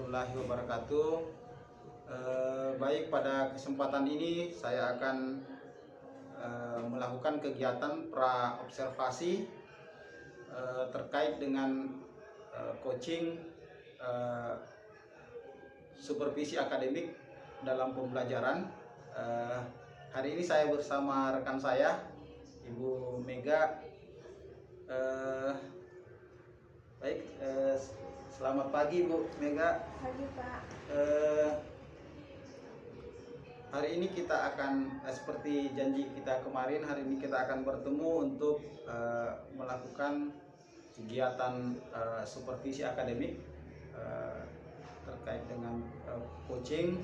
warahmatullahi wabarakatuh. Baik, pada kesempatan ini saya akan melakukan kegiatan pra-observasi terkait dengan coaching supervisi akademik dalam pembelajaran. Hari ini saya bersama rekan saya, Ibu Mega. Baik, selamat pagi Bu Mega. Pagi Pak. Hari ini kita akan seperti janji kita kemarin, hari ini kita akan bertemu untuk melakukan kegiatan supervisi akademik terkait dengan coaching.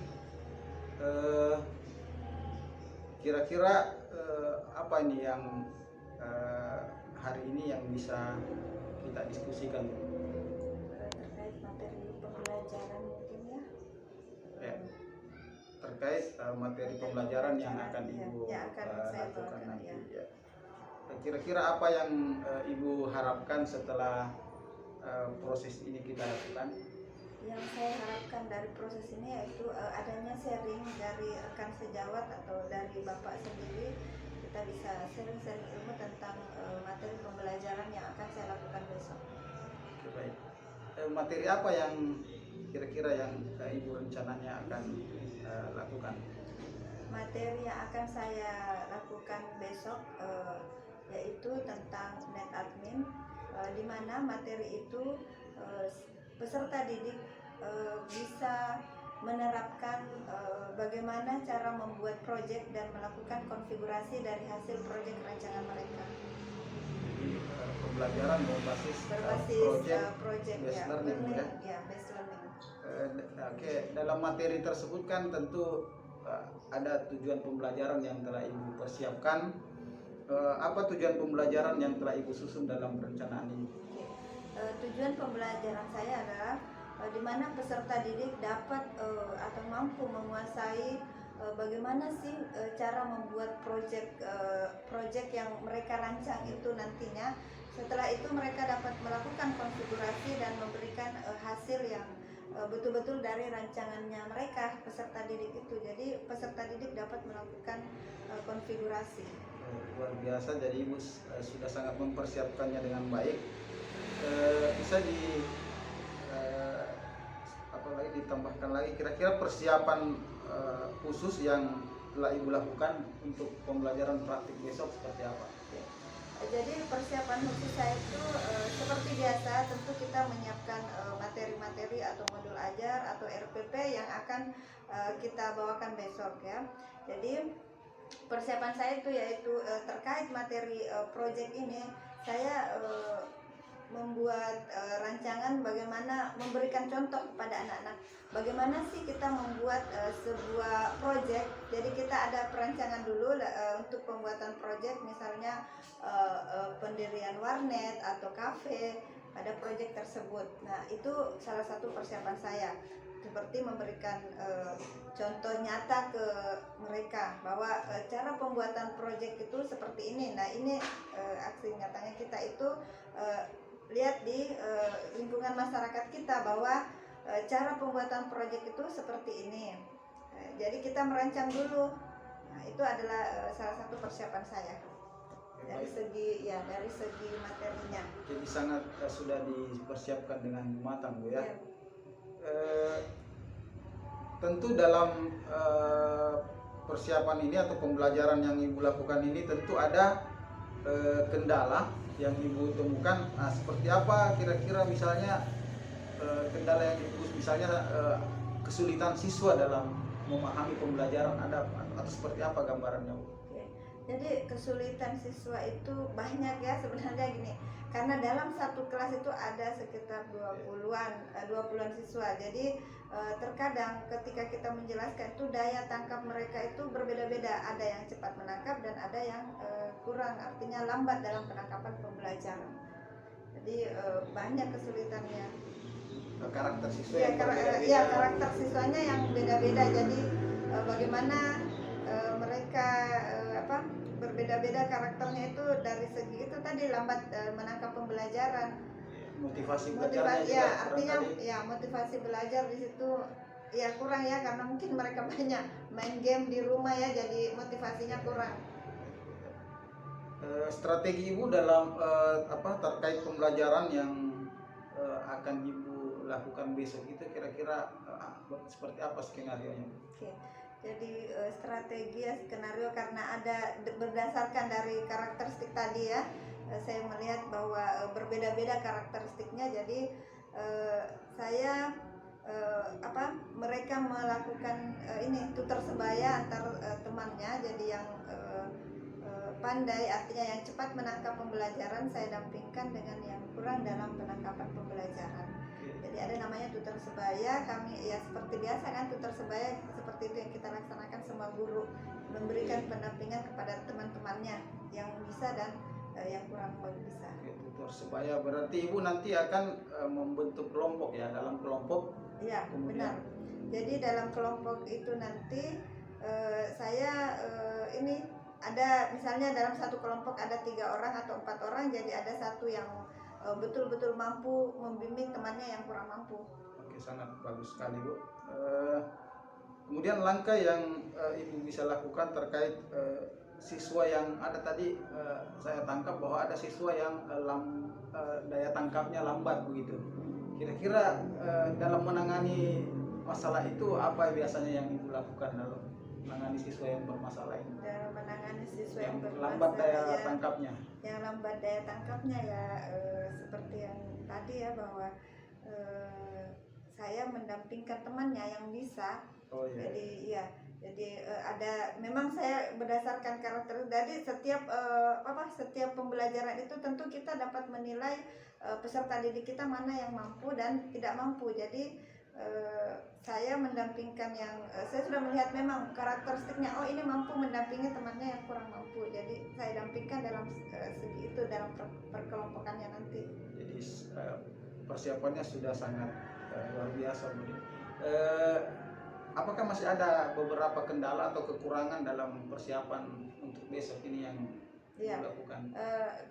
Kira-kira apa ini yang hari ini yang bisa kita diskusikan? Terkait materi pembelajaran mungkin ya. Terkait materi pembelajaran yang akan Ibu saya lakukan nanti. ya. Kira-kira apa yang Ibu harapkan setelah proses ini kita lakukan? Yang saya harapkan dari proses ini yaitu adanya sharing dari rekan sejawat atau dari Bapak sendiri. Kita bisa sharing ilmu tentang materi pembelajaran yang akan saya lakukan besok. Oke, baik. Materi apa yang kira-kira yang Ibu rencananya akan lakukan? Materi yang akan saya lakukan besok yaitu tentang NetAdmin, di mana materi itu peserta didik bisa menerapkan bagaimana cara membuat proyek dan melakukan konfigurasi dari hasil proyek rancangan mereka. Jadi pembelajaran berbasis project based learning ya. Based learning. Oke, dalam materi tersebut kan tentu ada tujuan pembelajaran yang telah Ibu persiapkan. Apa tujuan pembelajaran yang telah Ibu susun dalam perencanaan ini? Tujuan pembelajaran saya adalah di mana peserta didik dapat atau mampu menguasai bagaimana sih cara membuat proyek yang mereka rancang itu nantinya. Setelah itu mereka dapat melakukan konfigurasi dan memberikan hasil yang betul-betul dari rancangannya mereka, peserta didik itu. Jadi peserta didik dapat melakukan konfigurasi. Luar biasa, jadi Ibu sudah sangat mempersiapkannya dengan baik. Bisa ditambahkan lagi kira-kira persiapan khusus yang telah Ibu lakukan untuk pembelajaran praktik besok seperti apa? Jadi persiapan khusus saya itu seperti biasa, tentu kita menyiapkan materi-materi atau modul ajar atau RPP yang akan kita bawakan besok ya. Jadi persiapan saya itu yaitu terkait materi proyek ini, saya membuat rancangan bagaimana memberikan contoh kepada anak-anak bagaimana sih kita membuat sebuah proyek. Jadi kita ada perancangan dulu untuk pembuatan proyek, misalnya pendirian warnet atau kafe pada proyek tersebut. Nah, itu salah satu persiapan saya, seperti memberikan contoh nyata ke mereka bahwa cara pembuatan proyek itu seperti ini. Nah, ini aksi nyatanya kita itu lihat di lingkungan masyarakat kita bahwa cara pembuatan proyek itu seperti ini. Jadi kita merancang dulu. Nah, itu adalah salah satu persiapan saya dari segi materinya. Jadi sangat sudah dipersiapkan dengan matang Bu ya. Tentu dalam persiapan ini atau pembelajaran yang Ibu lakukan ini tentu ada kendala yang Ibu temukan. Seperti apa kira-kira misalnya kendala yang Ibu, misalnya kesulitan siswa dalam memahami pembelajaran ada atau seperti apa gambarannya Bu? Jadi kesulitan siswa itu banyak ya sebenarnya gini. Karena dalam satu kelas itu ada sekitar 20-an siswa. Jadi terkadang ketika kita menjelaskan itu daya tangkap mereka itu berbeda-beda. Ada yang cepat menangkap dan ada yang kurang, artinya lambat dalam penangkapan pembelajaran. Jadi banyak kesulitannya. Karakter siswa karakter siswanya yang beda-beda. Jadi bagaimana mereka berbeda-beda karakternya itu dari segi itu tadi lambat menangkap pembelajaran. motivasi belajarnya motivasi juga ya, kurang artinya kali. ya motivasi belajar di situ ya kurang ya, karena mungkin mereka banyak main game di rumah ya, jadi motivasinya kurang. Strategi ibu dalam terkait pembelajaran yang akan ibu lakukan besok itu kira-kira seperti apa skenario nya? Oke. Jadi strategi ya, skenario, karena ada berdasarkan dari karakteristik tadi ya, saya melihat bahwa berbeda-beda karakteristiknya. Jadi saya mereka melakukan ini tutor sebaya antar temannya. Jadi yang pandai, artinya yang cepat menangkap pembelajaran, saya dampingkan dengan yang kurang dalam penangkapan pembelajaran. Jadi ada namanya tutor sebaya. Kami ya seperti biasa kan, tutor sebaya seperti itu yang kita laksanakan. Semua guru memberikan pendampingan kepada teman-temannya yang bisa dan yang kurang bisa. Tutor sebaya berarti ibu nanti akan membentuk kelompok ya, dalam kelompok. Iya, benar. Jadi dalam kelompok itu nanti saya ini ada, misalnya dalam satu kelompok ada 3 orang atau 4 orang, jadi ada satu yang betul-betul mampu membimbing temannya yang kurang mampu. Oke, sangat bagus sekali Bu. Kemudian langkah yang ibu bisa lakukan terkait siswa yang ada tadi, saya tangkap bahwa ada siswa yang daya tangkapnya lambat begitu. Kira-kira dalam menangani masalah itu apa biasanya yang ibu lakukan dalam menangani siswa yang bermasalah ini? Dalam menangani siswa yang bermasalah, lambat daya tangkapnya. Yang lambat daya tangkapnya ya seperti yang tadi ya, bahwa saya mendampingkan temannya yang bisa. Oh, iya. Jadi ada, memang saya berdasarkan karakter. Jadi setiap pembelajaran itu tentu kita dapat menilai peserta didik kita mana yang mampu dan tidak mampu. Jadi saya mendampingkan yang saya sudah melihat memang karakteristiknya, oh ini mampu mendampingi temannya yang kurang mampu. Jadi saya dampingkan dalam segi itu, dalam perkelompokannya nanti. Jadi persiapannya sudah sangat luar biasa Bu. Apakah masih ada beberapa kendala atau kekurangan dalam persiapan untuk besok ini yang dilakukan?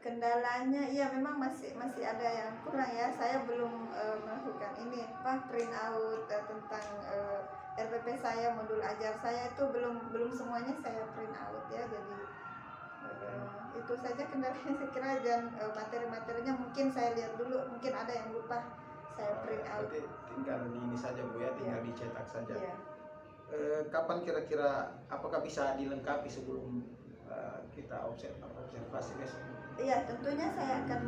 Kendalanya ya memang masih ada yang kurang ya. Saya belum melakukan ini print out tentang RPP saya, modul ajar saya itu belum semuanya saya print out ya. Jadi itu saja kendalanya saya kira, dan materi-materinya mungkin saya lihat dulu, mungkin ada yang lupa saya print out. Berarti tinggal ini saja Bu ya, tinggal dicetak saja. Iya. Kapan kira-kira, apakah bisa dilengkapi sebelum kita observasi besok? Iya, tentunya saya akan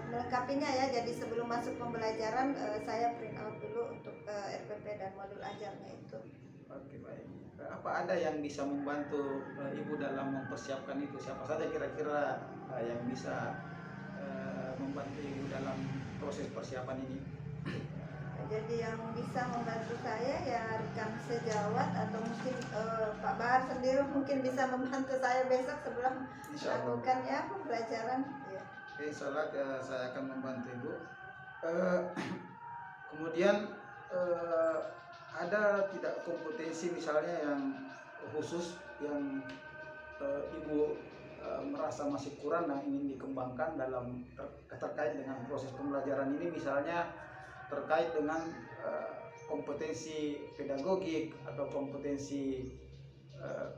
melengkapinya ya. Jadi sebelum masuk pembelajaran saya print out dulu untuk RPP dan modul ajarnya itu. Oke, baik. Apa ada yang bisa membantu ibu dalam mempersiapkan itu? Siapa saja kira-kira yang bisa membantu ibu dalam proses persiapan ini? Jadi yang bisa membantu saya ya rekan sejawat, atau mungkin Pak Bahar sendiri mungkin bisa membantu saya besok sebelum melakukan ya pembelajaran. Ya. Oke, salat saya akan membantu ibu. Kemudian ada tidak kompetensi misalnya yang khusus yang ibu merasa masih kurang dan ingin dikembangkan dalam terkait dengan proses pembelajaran ini, misalnya terkait dengan kompetensi pedagogik atau kompetensi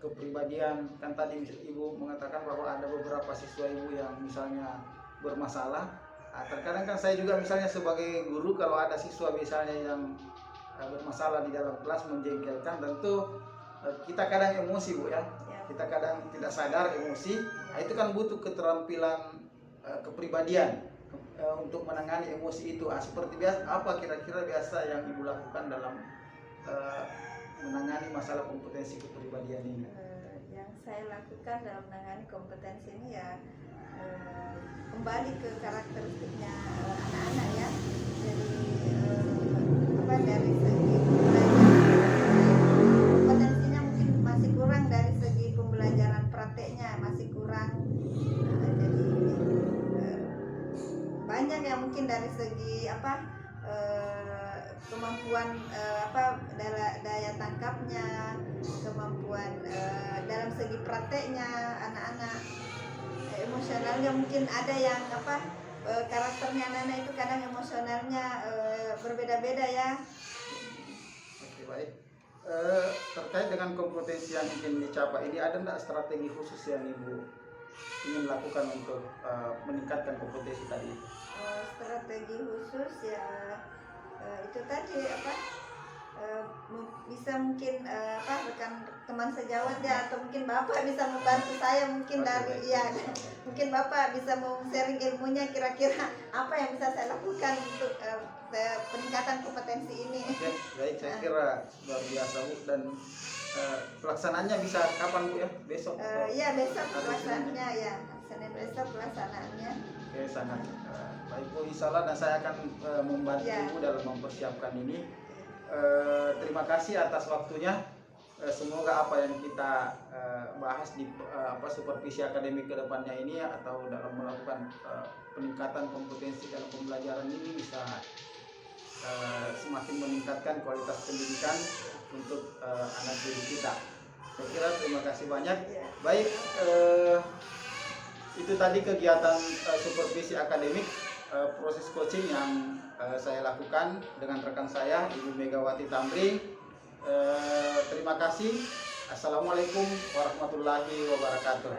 kepribadian. Kan tadi ibu mengatakan bahwa ada beberapa siswa ibu yang misalnya bermasalah. Terkadang kan saya juga misalnya sebagai guru, kalau ada siswa misalnya yang bermasalah di dalam kelas menjengkelkan, tentu kita kadang emosi Bu ya. Kita kadang tidak sadar emosi. Nah, itu kan butuh keterampilan kepribadian untuk menangani emosi itu. Seperti biasa, apa kira-kira biasa yang ibu lakukan dalam menangani masalah kompetensi kepribadian ini? Yang saya lakukan dalam menangani kompetensi ini ya kembali ke karakteristiknya anak-anak ya. Jadi dari segi kompetensinya mungkin masih kurang, dari segi pembelajaran prakteknya masih kurang. Jadi banyak yang mungkin dari segi kemampuan daya tangkapnya, kemampuan dalam segi prakteknya anak-anak, emosionalnya mungkin ada yang karakternya anak-anak itu kadang emosionalnya berbeda-beda ya. Oke, baik. Terkait dengan kompetensi yang ingin dicapai ini, ada enggak strategi khusus yang Ibu ingin lakukan untuk meningkatkan kompetensi tadi? Strategi khusus ya itu tadi apa bisa mungkin rekan teman sejawat ya, atau mungkin Bapak bisa membantu saya mungkin dari ya mungkin Bapak bisa mau sharing ilmunya kira-kira apa yang bisa saya lakukan untuk peningkatan kompetensi ini. Oke, baik, saya kira luar biasa Bu, dan pelaksanaannya bisa kapan Bu ya? Besok? Iya besok pelaksanaannya ya, Senin besok pelaksanaannya. Oke, sangat baik Bu, insya Allah, dan saya akan membantu Ya. Ibu dalam mempersiapkan ini. Terima kasih atas waktunya. Semoga apa yang kita bahas di supervisi akademik ke depannya ini atau dalam melakukan peningkatan kompetensi dalam pembelajaran ini bisa semakin meningkatkan kualitas pendidikan untuk anak didik kita. Saya kira terima kasih banyak. Baik, itu tadi kegiatan supervisi akademik, proses coaching yang saya lakukan dengan rekan saya Ibu Megawati Tamrin. Terima kasih. Assalamualaikum warahmatullahi wabarakatuh.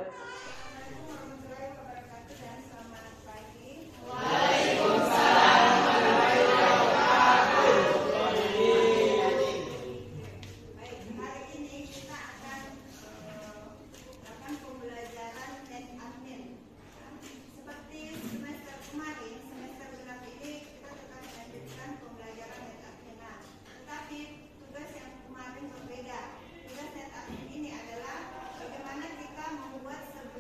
Ini adalah bagaimana kita membuat sebuah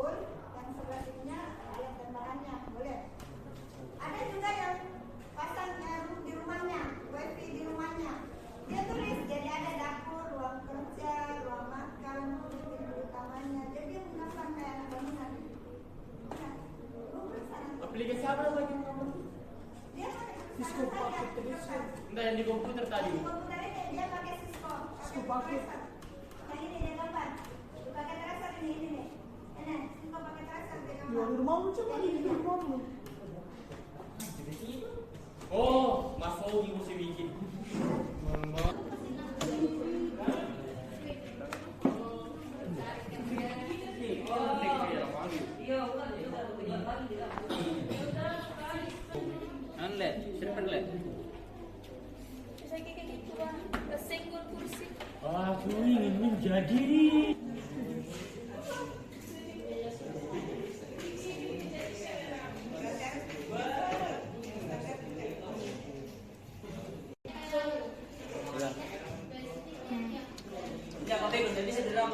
full, yang sebelah sininya lihat tembakannya, boleh. Ada juga yang pasang di rumahnya, wifi di rumahnya. Dia tulis, jadi ada dapur, ruang kerja, ruang makan, pintu utamanya. Jadi dia menggambar kayak anak bangunan. Nah, Aplikasi apa lagi kamu? dia pakai Cisco Bucket Edition. Enggak, Yang di komputer tadi. di komputer ini dia pakai Cisco Bucket. tracer. Yang ini dia gambar. Pakai tracer ini nih. Ini Cisco pakai tracer dia Ya, gambar. di rumahmu coba di rumahmu. Oh, Mas Ogi mesti bikin. Anlet, siapa anlet? Saya kayak gitu lah, kesenggol kursi. Aku ingin menjadi. Ya, pakai bisa bisa drum.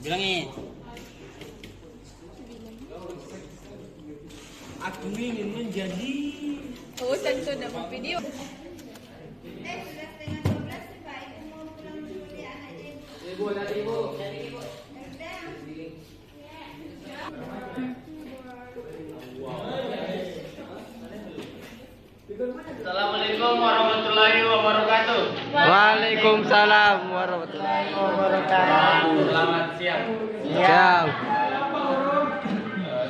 Bilangin. Aku ingin menjadi. Oh, tentu dapat video. Sudah setengah 12 sih Pak. Ibu mau pulang kuliah anak ibu. Ibu, dari ibu. Sudah. Assalamualaikum warahmatullahi wabarakatuh. Waalaikumsalam warahmatullahi wabarakatuh. Selamat siang. Siap.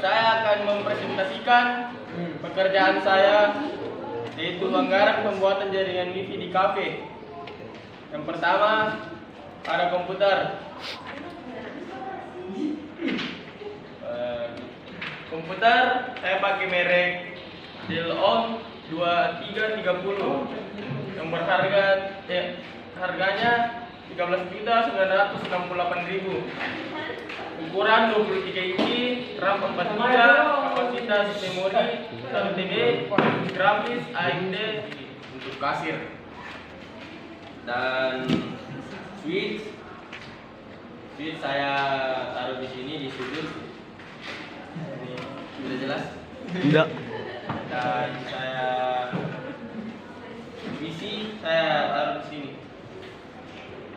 Saya akan mempresentasikan pekerjaan saya, yaitu anggaran pembuatan jaringan wifi di kafe. Yang pertama, ada komputer. Komputer saya pakai merek Dell ON 2330 yang berharga harganya 13.968.000. Ukuran 23 inci, RAM 4 GB, kapasitas memori 1 TB, grafis AMD untuk kasir. Dan switch saya taruh di sini di sudut. Ini sudah jelas. Enggak. Dan saya PC saya taruh di sini.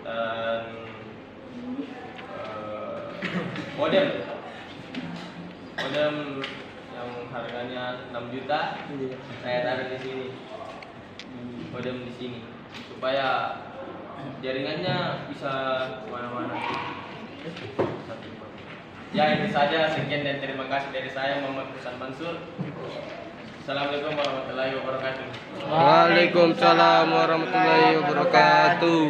Dan modem yang harganya 6 juta saya taruh di sini. Modem di sini supaya jaringannya bisa kemana-mana. Ya, itu saja, sekian dan terima kasih dari saya, Muhammad Husan Mansur. Assalamualaikum warahmatullahi wabarakatuh. Waalaikumsalam warahmatullahi wabarakatuh.